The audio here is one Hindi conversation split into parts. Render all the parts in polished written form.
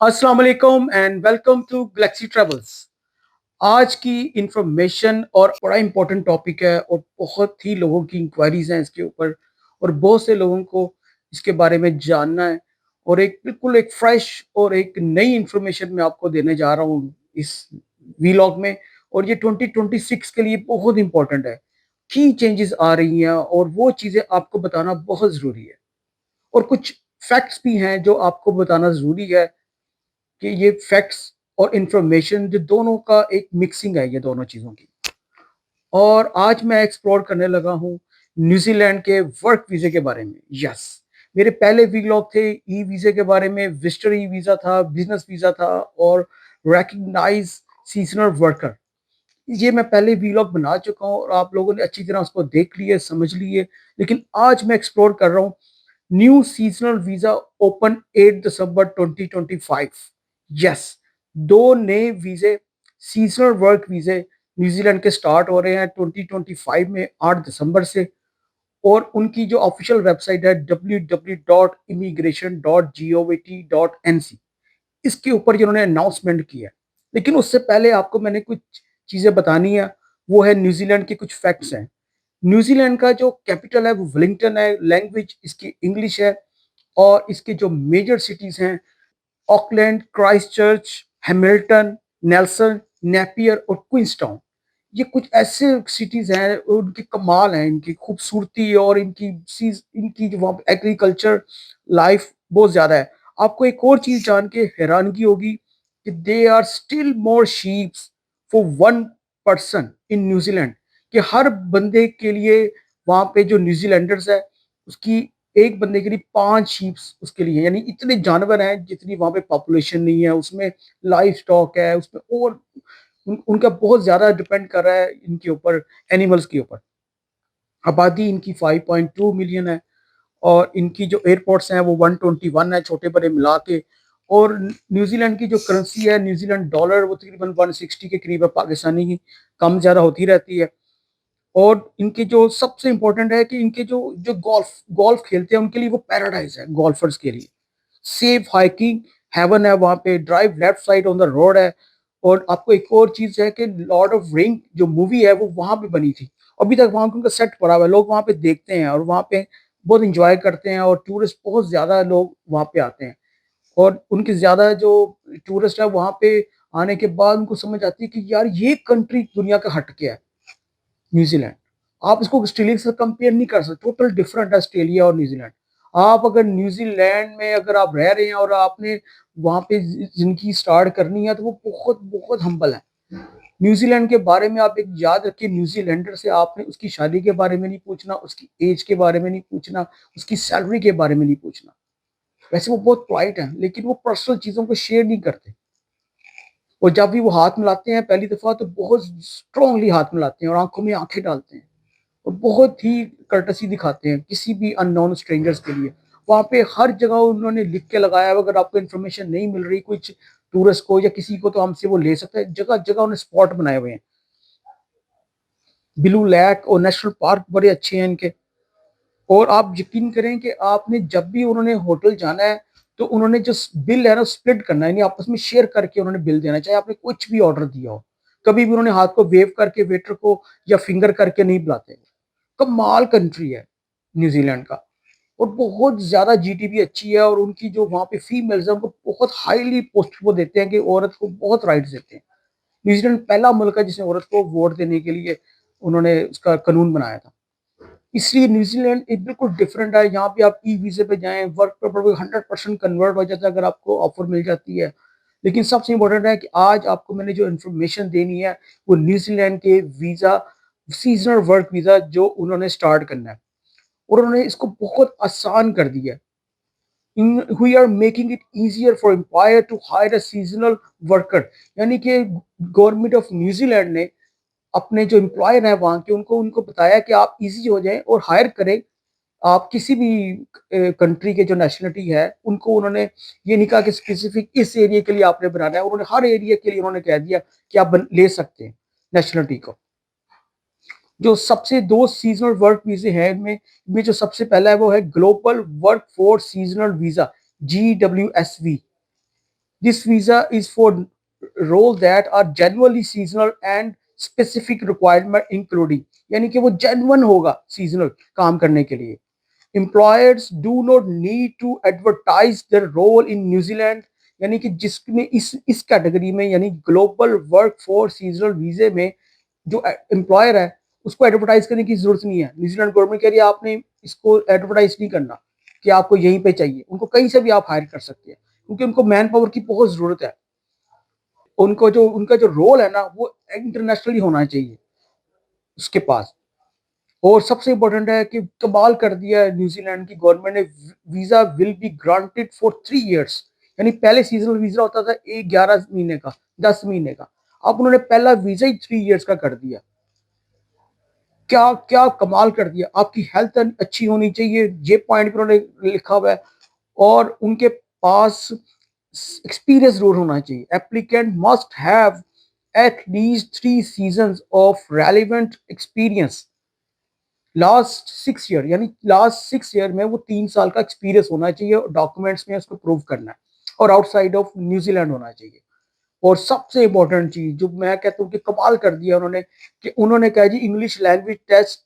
अस्सलाम वालेकुम and welcome to Galaxy Travels. आज की इंफॉर्मेशन और बड़ा इंपॉर्टेंट टॉपिक है और बहुत ही लोगों की इंक्वायरीज हैं इसके ऊपर और बहुत से लोगों को इसके बारे में जानना है और एक बिल्कुल एक फ्रेश और एक नई इंफॉर्मेशन मैं आपको देने जा रहा हूँ इस वीलॉग में। और ये 2026 के लिए बहुत इंपॉर्टेंट है। की चेंजेस आ रही हैं और वो चीज़ें आपको बताना बहुत ज़रूरी है और कुछ फैक्ट्स भी हैं जो आपको बताना ज़रूरी है कि ये फैक्ट्स और इंफॉर्मेशन जो दोनों का एक मिक्सिंग है ये दोनों चीज़ों की। और आज मैं एक्सप्लोर करने लगा हूँ न्यूजीलैंड के वर्क वीज़े के बारे में। यस, मेरे पहले वीलॉग थे ई वीज़े के बारे में, विजिटर ई वीज़ा था, बिज़नेस वीज़ा था और रिकॉग्नाइज्ड सीज़नल वर्कर। ये मैं पहले वीलॉग बना चुका हूँ और आप लोगों ने अच्छी तरह उसको देख लिए, समझ लिए। लेकिन आज मैं एक्सप्लोर कर रहा हूँ न्यू सीजनल वीजा ओपन 8 दिसंबर 2025। यस, दो नए वीजे सीजनल वर्क वीजे न्यूजीलैंड के स्टार्ट हो रहे हैं 2025 में 8 दिसंबर से। और उनकी जो ऑफिशियल वेबसाइट है www.immigration.gov.nc, इसके ऊपर जिन्होंने अनाउंसमेंट किया है। लेकिन उससे पहले आपको मैंने कुछ चीज़ें बतानी है। वो है न्यूजीलैंड के कुछ फैक्ट्स हैं। न्यूजीलैंड का जो कैपिटल है वो वेलिंगटन है, लैंग्वेज इसकी इंग्लिश है और इसके जो मेजर सिटीज़ हैं Auckland, Christchurch, Hamilton, Nelson, Napier और क्वींसटाउन। ये कुछ ऐसे सिटीज़ हैं और उनके कमाल हैं, इनकी खूबसूरती और इनकी जो वहाँ एग्रीकल्चर लाइफ बहुत ज़्यादा है। आपको एक और चीज़ जान के हैरानगी होगी कि they are still more sheeps for one person in New Zealand, कि हर बंदे के लिए वहाँ पे जो न्यूजीलैंडर्स है उसकी एक बंदे के लिए 5 शीप्स उसके लिए, यानी इतने जानवर हैं जितनी वहाँ पे पॉपुलेशन नहीं है, उसमें लाइव स्टॉक है, उसमें और उनका बहुत ज़्यादा डिपेंड कर रहा है इनके ऊपर, एनिमल्स के ऊपर। आबादी इनकी 5.2 मिलियन है और इनकी जो एयरपोर्ट्स हैं वो 121 है छोटे बड़े मिला के। और न्यूजीलैंड की जो करेंसी है न्यूजीलैंड डॉलर वो तकरीबन 160 के करीब है, पाकिस्तानी की कम ज़्यादा होती रहती है। और इनके जो सबसे इम्पोर्टेंट है कि इनके जो जो गोल्फ गोल्फ खेलते हैं उनके लिए वो पैराडाइज है गोल्फर्स के लिए। सेफ हाइकिंग हेवन है वहाँ पे, drive left side on the road है। और आपको एक और चीज़ है कि लॉर्ड ऑफ रिंग जो मूवी है वो वहाँ पे बनी थी। अभी तक वहाँ उनका सेट पड़ा हुआ है, लोग वहाँ पे देखते हैं और वहाँ पे बहुत इंजॉय करते हैं और टूरिस्ट बहुत ज़्यादा लोग वहाँ पे आते हैं। और उनकी ज़्यादा जो टूरिस्ट है वहाँ पे आने के बाद उनको समझ आती है कि यार ये कंट्री दुनिया का हट के है, न्यूजीलैंड। आप इसको ऑस्ट्रेलिया से कंपेयर नहीं कर सकते, टोटल डिफरेंट है ऑस्ट्रेलिया और न्यूजीलैंड। आप अगर न्यूजीलैंड में अगर आप रह रहे हैं और आपने वहाँ पे जिंदगी स्टार्ट करनी है तो वो बहुत बहुत हम्बल है। न्यूजीलैंड के बारे में आप एक याद रखिए, न्यूजीलैंडर से आपने उसकी शादी के बारे में नहीं पूछना, उसकी एज के बारे में नहीं पूछना, उसकी सैलरी के बारे में नहीं पूछना। वैसे वो बहुत पोलाइट है लेकिन वो पर्सनल चीज़ों को शेयर नहीं करते। और जब भी वो हाथ मिलाते हैं पहली दफ़ा तो बहुत स्ट्रांगली हाथ मिलाते हैं और आंखों में आंखें डालते हैं और बहुत ही कर्टसी दिखाते हैं किसी भी अननोन स्ट्रेंजर्स के लिए। वहाँ पे हर जगह उन्होंने लिख के लगाया है, अगर आपको इन्फॉर्मेशन नहीं मिल रही कुछ टूरिस्ट को या किसी को तो हमसे वो ले सकता है। जगह जगह उन्हें स्पॉट बनाए हुए हैं। ब्लू लैक और नेशनल पार्क बड़े अच्छे हैं इनके। और आप यकीन करें कि आपने जब भी उन्होंने होटल जाना है तो उन्होंने जो बिल है ना स्प्लिट करना है, यानी आपस में शेयर करके उन्होंने बिल देना, चाहे आपने कुछ भी ऑर्डर दिया हो। कभी भी उन्होंने हाथ को वेव करके वेटर को या फिंगर करके नहीं बुलाते। कमाल कंट्री है न्यूजीलैंड का। और बहुत ज़्यादा जीडीपी अच्छी है और उनकी जो वहाँ पे फीमेल्स है उनको बहुत हाईली पोस्ट वो देते हैं कि औरत को बहुत राइट्स देते हैं। न्यूजीलैंड पहला मुल्क है जिसने औरत को वोट देने के लिए उन्होंने उसका कानून बनाया था। इसलिए न्यूजीलैंड एक बिल्कुल डिफरेंट है। यहाँ पे आप ई वीज़े पे जाएँ, वर्क पेपर पे 100% कन्वर्ट हो जाता है अगर आपको ऑफर मिल जाती है। लेकिन सबसे इम्पोर्टेंट है कि आज आपको मैंने जो इन्फॉर्मेशन देनी है वो न्यूजीलैंड के वीज़ा सीज़नल वर्क वीज़ा जो उन्होंने स्टार्ट करना है और उन्होंने इसको बहुत आसान कर दिया है। We are making it easier for employer to hire a seasonal worker, यानी कि गवर्नमेंट ऑफ न्यूजीलैंड ने अपने जो एम्प्लॉयर हैं वहाँ के उनको उनको बताया कि आप इजी हो जाएं और हायर करें। आप किसी भी कंट्री के जो नेशनलिटी है उनको उन्होंने ये नहीं कहा कि स्पेसिफिक इस एरिया के लिए आपने बनाना है, उन्होंने हर एरिया के लिए उन्होंने कह दिया कि आप ले सकते हैं नेशनलिटी को। जो सबसे दो सीजनल वर्क वीजे हैं इनमें में जो सबसे पहला है वो है global work force seasonal visa, GWSV। This visa is for roles that are genuinely seasonal and specific requirement including, यानी कि वो genuine होगा seasonal काम करने के लिए. Employers do not need to advertise their role in New Zealand, यानी कि जिसमें इस कैटेगरी में यानी ग्लोबल वर्क फॉर सीजनल वीजे में जो एम्प्लॉयर है उसको एडवर्टाइज करने की जरूरत नहीं है. न्यूजीलैंड गवर्नमेंट कह रही है आपने इसको एडवर्टाइज नहीं करना कि आपको यहीं पे चाहिए. उनको कहीं से भी आप हायर कर सकते हैं क्योंकि उनको मैन पावर की बहुत जरूरत है. उनको जो उनका जो रोल है ना वो इंटरनेशनली होना चाहिए उसके पास. और सबसे इम्पोर्टेंट है कि कमाल कर दिया है न्यूजीलैंड की गवर्नमेंट ने. Visa will be granted for 3 years, यानी पहले सीजनल वीजा होता था एक 11 महीने का 10 महीने का, अब उन्होंने पहला वीजा ही 3 years का कर दिया. क्या क्या कमाल कर दिया. आपकी हेल्थ अच्छी होनी चाहिए ये पॉइंट पर उन्होंने लिखा हुआ है. और उनके पास एक्सपीरियंस जरूर होना चाहिए. Applicant must have at least 3 seasons of relevant experience last 6 year, यानी लास्ट 6 year में वो 3 साल का एक्सपीरियंस होना चाहिए और डॉक्यूमेंट्स में उसको प्रूव करना है और आउटसाइड ऑफ न्यूजीलैंड होना चाहिए. और सबसे इंपॉर्टेंट चीज जो मैं कहता हूँ कि कमाल कर दिया उन्होंने कि उन्होंने कहा जी English language test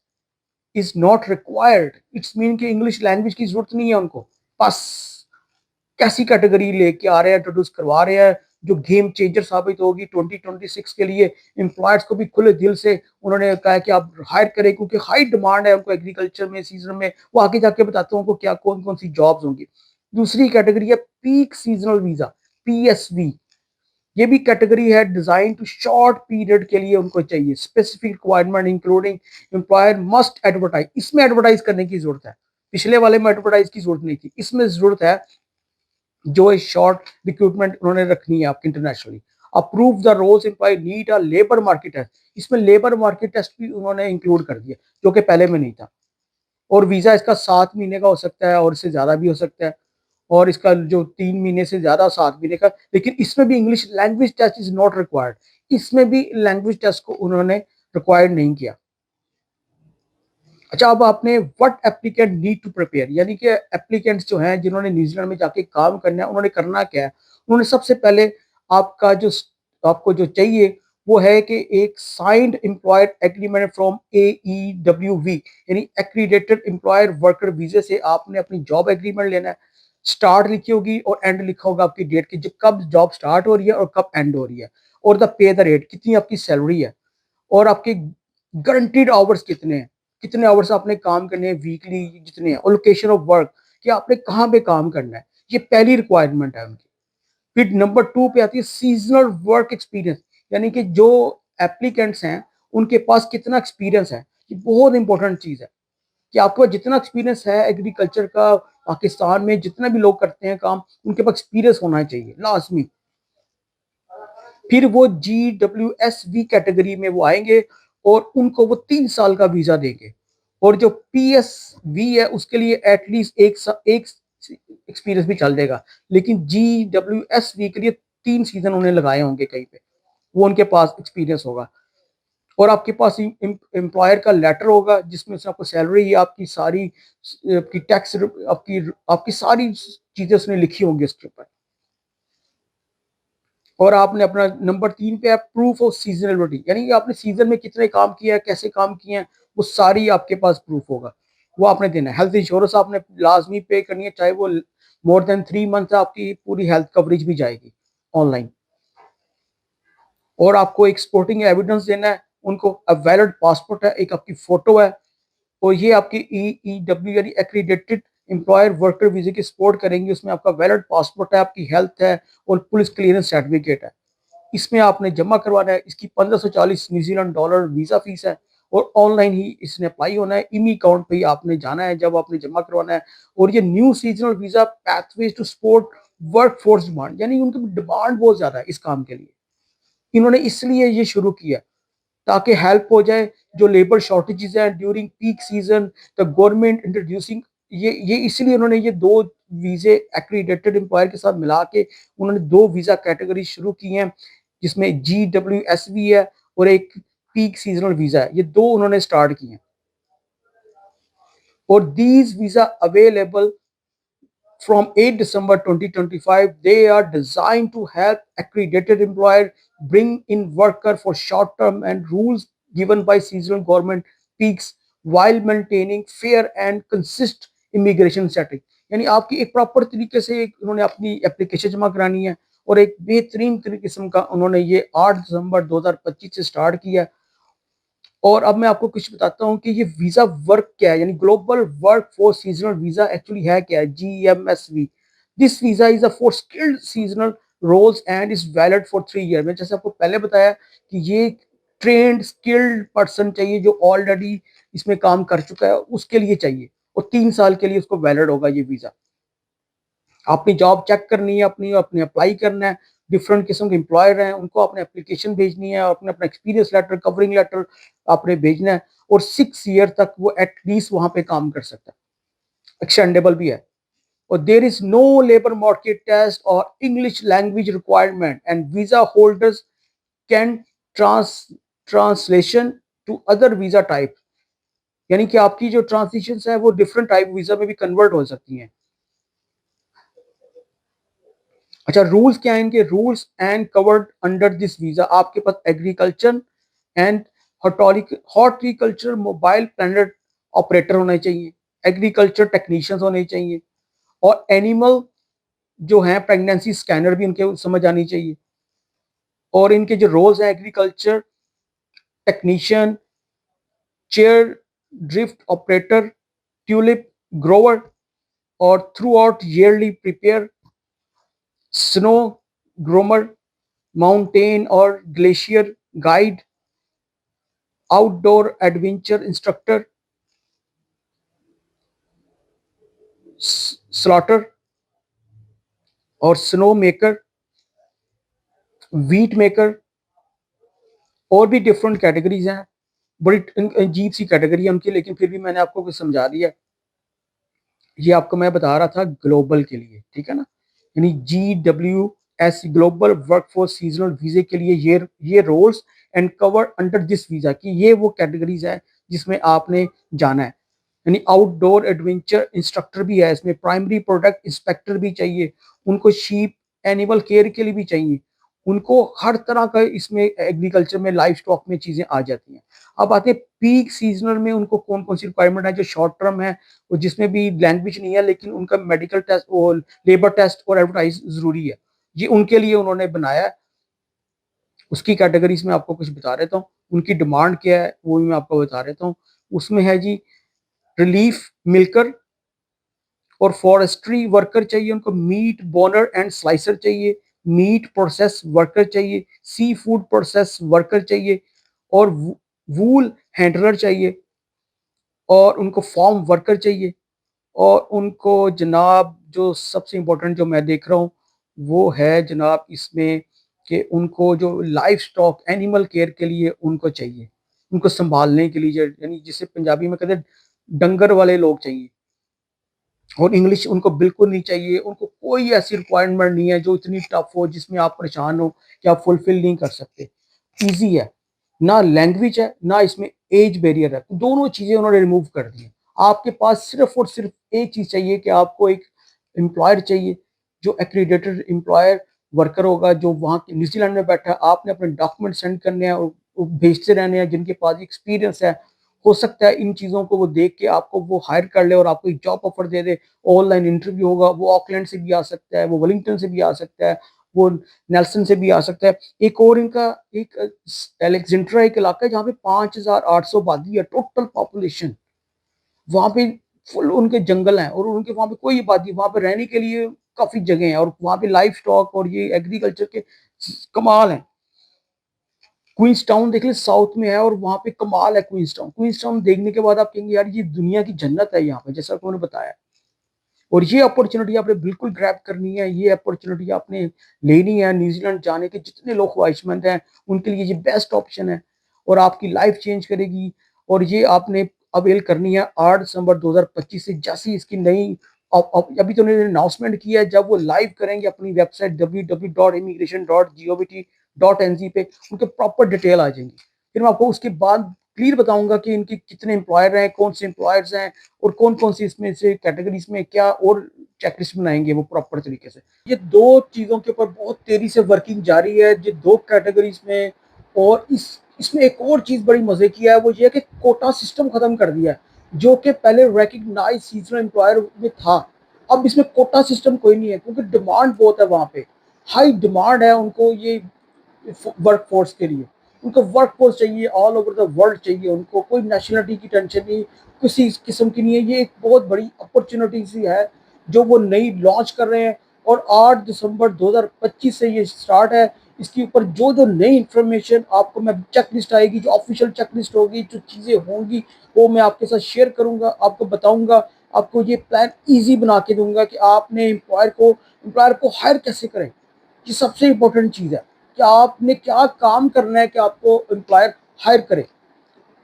is not required. It's mean कि इंग्लिश लैंग्वेज की जरूरत नहीं है उनको. बस कैसी कैटेगरी लेके आ रहे हैं, इंट्रोड्यूस करवा रहे हैं जो गेम चेंजर साबित होगी 2026 के लिए. एम्प्लॉयर्स को भी खुले दिल से उन्होंने कहा है कि आप हायर करें क्योंकि हाई डिमांड है उनको एग्रीकल्चर में सीजन में. वो आगे जाके बताता हूँ उनको क्या कौन कौन सी जॉब्स होंगी. दूसरी कैटेगरी है पीक सीजनल वीजा, पीएसवी. ये भी कैटेगरी है डिजाइन टू शॉर्ट पीरियड के लिए उनको चाहिए. Specific requirement including employer must advertise. इसमें एडवर्टाइज करने की जरूरत है. पिछले वाले में एडवर्टाइज की जरूरत नहीं थी. इसमें जरूरत है जो शॉर्ट रिक्रूटमेंट उन्होंने रखनी है आपकी internationally. Approve the roles employ need a labour market test. इसमें लेबर मार्केट टेस्ट भी उन्होंने इंक्लूड कर दिया जो कि पहले में नहीं था. और वीजा इसका 7 महीने का हो सकता है और इससे ज्यादा भी हो सकता है. और इसका जो 3 महीने से ज्यादा 7 महीने का. लेकिन इसमें भी English language test is not required. इसमें भी लैंग्वेज टेस्ट को उन्होंने रिक्वायर्ड नहीं किया. अच्छा, अब आपने what applicant need to prepare, यानी कि एप्लीकेंट्स जो हैं जिन्होंने न्यूजीलैंड में जाके काम करना है उन्होंने करना क्या है. उन्होंने सबसे पहले आपका जो आपको जो चाहिए वो है कि एक signed employer agreement from AEWV, यानी एक्रीडेटेड एम्प्लॉयर वर्कर वीजे से आपने अपनी जॉब एग्रीमेंट लेना है. स्टार्ट लिखी होगी और एंड लिखा होगा आपकी डेट की, जो कब जॉब स्टार्ट हो रही है और कब एंड हो रही है. और द पे द रेट, कितनी आपकी सैलरी है. और आपके गारंटीड आवर्स कितने हैं, कितने आवर्स आपने काम करने हैं वीकली जितने हैं. और लोकेशन ऑफ वर्क कि आपने कहाँ पे काम करना है. ये पहली रिक्वायरमेंट है उनकी. फिर नंबर 2 पे आती है सीजनल वर्क एक्सपीरियंस, यानी कि जो एप्लीकेंट्स हैं उनके पास कितना एक्सपीरियंस है. ये बहुत इंपॉर्टेंट चीज है कि आपके पास जितना एक्सपीरियंस है एग्रीकल्चर का पाकिस्तान में जितना भी लोग करते हैं काम उनके पास एक्सपीरियंस होना चाहिए लाजमी. फिर वो GWSV कैटेगरी में वो आएंगे और उनको वो 3 साल का वीजा देंगे. और जो PSV है उसके लिए एटलीस्ट एक एक्सपीरियंस भी चल देगा. लेकिन GWSV के लिए 3 सीजन उन्हें लगाए होंगे कहीं पे, वो उनके पास एक्सपीरियंस होगा. और आपके पास एम्प्लॉयर का लेटर होगा जिसमें से आपको सैलरी, आपकी सारी आपकी टैक्स, आपकी आपकी सारी चीजें उसने लिखी होंगी उसके ऊपर. और आपने अपना नंबर 3 पे है प्रूफ ऑफ सीजनलिटी, यानी कि आपने सीजन में कितने काम किया है, कैसे काम किए हैं, वो सारी आपके पास प्रूफ होगा. वो आपने देना है. हेल्थ इंश्योरेंस आपने लाजमी पे करनी है, चाहे वो मोर देन 3 मंथ आपकी पूरी हेल्थ कवरेज भी जाएगी ऑनलाइन. और आपको एक सपोर्टिंग एविडेंस देना है उनको. वैलिड पासपोर्ट है, एक आपकी फोटो है. और ये आपकी EEW यानी एक्रीडेटेड एम्प्लॉयर वर्कर वीजे की सपोर्ट करेंगे. उसमें आपका वैलिड पासपोर्ट है, आपकी हेल्थ है और पुलिस क्लियरेंस सर्टिफिकेट है. इसमें आपने जमा करवाना है. इसकी 1540 न्यूजीलैंड डॉलर वीजा फीस है. और ऑनलाइन ही इसने अप्लाई होना है. इमी अकाउंट पे ही आपने जाना है जब आपने जमा करवाना है. और ये new seasonal visa pathways to support workforce demand, यानी उनकी डिमांड बहुत ज्यादा है इस काम के लिए. इन्होंने इसलिए ये शुरू किया ताकि हेल्प हो जाए जो लेबर शॉर्टेजेस हैं during peak season. The government introducing, ये इसलिए उन्होंने ये दो वीजे एक्रीडेटेड एम्प्लॉयर के साथ मिला के उन्होंने दो वीजा कैटेगरी शुरू की हैं जिसमें GWSV है और एक पीक सीजनल वीजा है. ये दो उन्होंने स्टार्ट किए हैं. और these visa available from 8 December 2025. They are designed to help accredited employer bring in worker for short term and rules given by seasonal government peaks while maintaining fair and consistent immigration setting. यानी आपकी एक प्रॉपर तरीके से एक उन्होंने अपनी एप्लीकेशन जमा करानी है और एक बेहतरीन किस्म का उन्होंने ये 8 दिसंबर 2025 से स्टार्ट किया। और अब मैं आपको कुछ बताता हूँ कि ये वीज़ा वर्क क्या है, यानी global work for seasonal visa actually है क्या है, GMSV. This visa is a for skilled seasonal roles and is valid for 3 year. मैं जैसे आपको पहले बताया कि ये ट्रेन्ड स्किल्ड पर्सन चाहिए जो ऑलरेडी इसमें काम कर चुका है, उसके लिए चाहिए और 3 साल के लिए उसको वैलिड होगा ये वीज़ा। अपनी जॉब चेक करनी है, अपनी अपने अप्लाई करना है, डिफरेंट किस्म के एम्प्लॉयर हैं, उनको अपने एप्लीकेशन भेजनी है, अपना अपना एक्सपीरियंस लेटर, कवरिंग लेटर आपने भेजना है और 6 ईयर तक वो एटलीस्ट वहाँ पे काम कर सकता है, एक्सटेंडेबल भी है। और there is no labour market test or English language requirement and visa holders can translation to other visa type, यानी कि आपकी जो ट्रांसलेशन है वो डिफरेंट टाइप वीजा में भी कन्वर्ट हो सकती हैं। अच्छा, रूल्स क्या है इनके? Rules and covered under this visa आपके पास agriculture and horticulture mobile plant operator होने चाहिए, एग्रीकल्चर टेक्नीशियंस होने चाहिए और एनिमल जो हैं प्रेगनेंसी स्कैनर भी उनके समझ आनी चाहिए। और इनके जो रोल्स हैं agriculture technician, chair drift operator, tulip grower और throughout yearly prepare snow groomer, mountain और glacier guide, outdoor adventure instructor, slaughter और स्नो मेकर, वीट मेकर और भी डिफरेंट कैटेगरीज हैं। बड़ी अजीब सी कैटेगरी है उनकी, लेकिन फिर भी मैंने आपको कुछ समझा दिया। ये आपको मैं बता रहा था ग्लोबल के लिए, ठीक है ना, यानी GWS global workforce seasonal visa के लिए ये roles and cover under this visa की ये वो कैटेगरीज है जिसमें आपने जाना है। यानी आउटडोर एडवेंचर इंस्ट्रक्टर भी है इसमें, प्राइमरी प्रोडक्ट इंस्पेक्टर भी चाहिए, उनको शीप एनिमल केयर के लिए भी चाहिए, उनको हर तरह का इसमें एग्रीकल्चर में लाइफ स्टॉक में चीजें आ जाती हैं। अब आते हैं पीक सीजनल में उनको कौन कौन सी रिक्वायरमेंट है, जो शॉर्ट टर्म है और जिसमें भी लैंग्वेज नहीं है लेकिन उनका मेडिकल टेस्ट और लेबर टेस्ट और एडवर्टाइज जरूरी है, ये उनके लिए उन्होंने बनाया है। उसकी कैटेगरीज में आपको कुछ बता देता हूँ, उनकी डिमांड क्या है वो भी मैं आपको बता देता हूँ। उसमें है जी रिलीफ मिलकर और फॉरेस्ट्री वर्कर चाहिए, उनको मीट बॉनर एंड स्लाइसर चाहिए, मीट प्रोसेस वर्कर चाहिए, सी फूड प्रोसेस वर्कर चाहिए और वूल हैंडलर चाहिए और उनको फॉर्म वर्कर चाहिए और उनको जनाब जो सबसे इम्पोर्टेंट जो मैं देख रहा हूँ वो है जनाब इसमें कि उनको जो लाइफ स्टॉक एनिमल केयर के लिए उनको चाहिए, उनको संभालने के लिए, यानी जिसे पंजाबी में कहते हैं डंगर वाले लोग चाहिए। और इंग्लिश उनको बिल्कुल नहीं चाहिए, उनको कोई ऐसी रिक्वायरमेंट नहीं है जो इतनी टफ हो जिसमें आप परेशान हो कि आप फुलफिल नहीं कर सकते। ईजी है, ना लैंग्वेज है ना इसमें एज बैरियर है, दोनों चीज़ें उन्होंने रिमूव कर दी हैं। आपके पास सिर्फ और सिर्फ एक चीज़ चाहिए कि आपको एक एम्प्लॉयर चाहिए जो एक्रीडेटेड एम्प्लॉयर वर्कर होगा, जो वहाँ के न्यूजीलैंड में बैठा है। आपने अपने डॉक्यूमेंट सेंड करने हैं और भेजते रहने हैं, जिनके पास एक्सपीरियंस है। हो सकता है इन चीज़ों को वो देख के आपको वो हायर कर ले और आपको एक जॉब ऑफर दे दे। ऑनलाइन इंटरव्यू होगा, वो ऑकलैंड से भी आ सकता है, वो वेलिंगटन से भी आ सकता है, वो नेल्सन से भी आ सकता है। एक और इनका एक अलेक्जेंड्रा एक इलाका है जहाँ पे 5,800 आबादी है टोटल पॉपुलेशन। वहाँ पे फुल उनके जंगल हैं और उनके वहाँ पे कोई आबादी, वहाँ पे रहने के लिए काफ़ी जगह है और वहाँ पे लाइफ स्टॉक और ये एग्रीकल्चर के कमाल हैं। क्वींस टाउन देख ले साउथ में है और वहाँ पे कमाल है क्वींस टाउन। क्वींस टाउन देखने के बाद आप कहेंगे यार ये दुनिया की जन्नत है यहाँ पे, जैसा उन्होंने बताया। और ये अपॉर्चुनिटी आपने बिल्कुल ग्रैब करनी है, ये अपॉर्चुनिटी आपने लेनी है। न्यूजीलैंड जाने के जितने लोग ख्वाहिशमंद हैं उनके लिए ये बेस्ट ऑप्शन है और आपकी लाइफ चेंज करेगी। और ये आपने अवेल करनी है 8 दिसंबर 2025 से, जैसी इसकी नई अभी तो उन्होंने अनाउंसमेंट किया है, जब वो लाइव करेंगे अपनी वेबसाइट www.immigration.gov.nz पे उनके प्रॉपर डिटेल आ जाएंगी। फिर मैं आपको उसके बाद क्लियर बताऊँगा कि इनके कितने एम्प्लॉयर हैं, कौन से एम्प्लॉयर्स हैं और कौन-कौन सी इसमें से कैटेगरीज़ में क्या और चेकलिस्ट बनाएँगे वो प्रॉपर तरीके से। ये 2 चीज़ों के ऊपर बहुत तेज़ी से वर्किंग जारी है, ये 2 कैटेगरीज़ में। और इसमें एक और चीज़ बड़ी मज़े की है, वो ये है कि कोटा सिस्टम खत्म कर दिया है, जो कि पहले रिकॉग्नाइज्ड सीज़नल एम्प्लॉयर में था। अब इसमें कोटा सिस्टम कोई नहीं है क्योंकि डिमांड बहुत है वहाँ पे। हाई डिमांड है उनको ये वर्क फोर्स के लिए। उनको वर्क फोर्स चाहिए, ऑल ओवर द वर्ल्ड चाहिए उनको, कोई नेशनलिटी की टेंशन नहीं, किसी किस्म की नहीं है। ये एक बहुत बड़ी अपॉर्चुनिटी सी है जो वो नई लॉन्च कर रहे हैं और 8 दिसंबर 2025 से ये स्टार्ट है। इसके ऊपर जो नई इन्फॉर्मेशन आपको मैं चेकलिस्ट आएगी, जो ऑफिशियल चेकलिस्ट होगी, जो चीज़ें होंगी, वो मैं आपके साथ शेयर करूँगा, आपको बताऊँगा, आपको ये प्लान ईज़ी बना के दूँगा कि आपने एम्प्लॉयर को हायर कैसे करें। ये सबसे इम्पोर्टेंट चीज़ है कि आपने क्या काम करना है कि आपको एम्प्लॉयर हायर करे।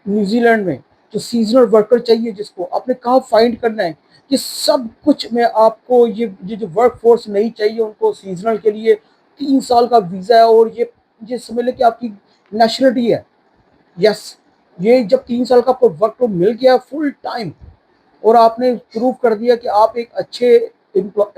न्यूजीलैंड में जो सीजनल वर्कर चाहिए जिसको आपने कहाँ फाइंड करना है, ये सब कुछ मैं आपको ये जो वर्क फोर्स नहीं चाहिए उनको सीजनल के लिए 3 साल का वीज़ा है और ये समझ लें कि आपकी नेशनलिटी है। यस, ये जब 3 साल का आपको वर्क तो मिल गया फुल टाइम और आपने प्रूव कर दिया कि आप एक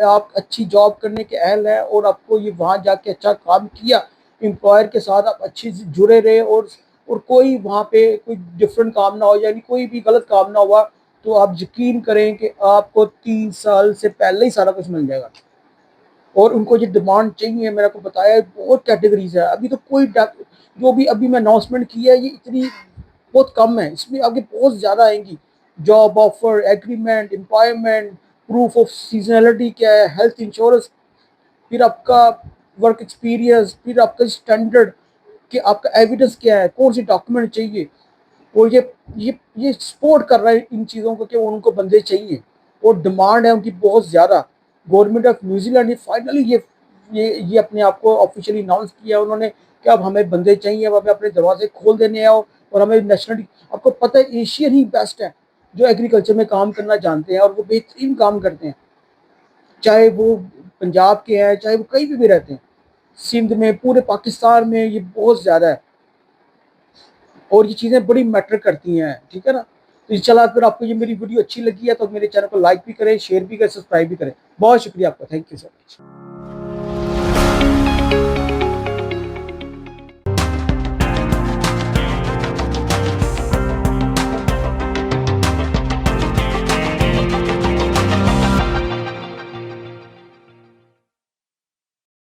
आप अच्छी जॉब करने के अहल हैं और आपको ये वहाँ जाके अच्छा काम किया, एम्प्लॉयर के साथ आप अच्छे से जुड़े रहे और कोई वहाँ पे कोई डिफरेंट काम ना हो, यानी कोई भी गलत काम ना हुआ, तो आप यकीन करें कि आपको 3 साल से पहले ही सारा कुछ मिल जाएगा। और उनको जो डिमांड चाहिए, मैंने आपको बताया है, बहुत कैटेगरीज है। अभी तो जो भी अभी मैं अनाउंसमेंट की है, ये इतनी बहुत कम है, इसमें आगे बहुत ज़्यादा आएंगी। Job offer, agreement, employment, proof of seasonality क्या है, हेल्थ इंश्योरेंस, फिर आपका वर्क एक्सपीरियंस, फिर आपका स्टैंडर्ड कि आपका एविडेंस क्या है, कौन सी डॉक्यूमेंट चाहिए। और ये सपोर्ट कर रहा है इन चीज़ों को कि उनको बंदे चाहिए और डिमांड है उनकी बहुत ज़्यादा। गवर्नमेंट ऑफ न्यूजीलैंड ने फाइनली ये अपने आप को ऑफिशियली अनाउंस किया उन्होंने कि अब हमें बंदे चाहिए, अब हमें अपने दरवाजे खोल देने हैं और हमें नेशनलिटी। आपको पता है एशियन ही बेस्ट है जो एग्रीकल्चर में काम करना जानते हैं और वो बेहतरीन काम करते हैं, चाहे वो पंजाब के हैं, चाहे वो कहीं भी रहते हैं, सिंध में, पूरे पाकिस्तान में ये बहुत ज़्यादा है और ये चीज़ें बड़ी मैटर करती हैं। ठीक है ना? तो चला, अगर आपको ये मेरी वीडियो अच्छी लगी है तो मेरे चैनल को लाइक भी करें, शेयर भी करें, सब्सक्राइब भी करें। बहुत शुक्रिया आपका, थैंक यू सो मच।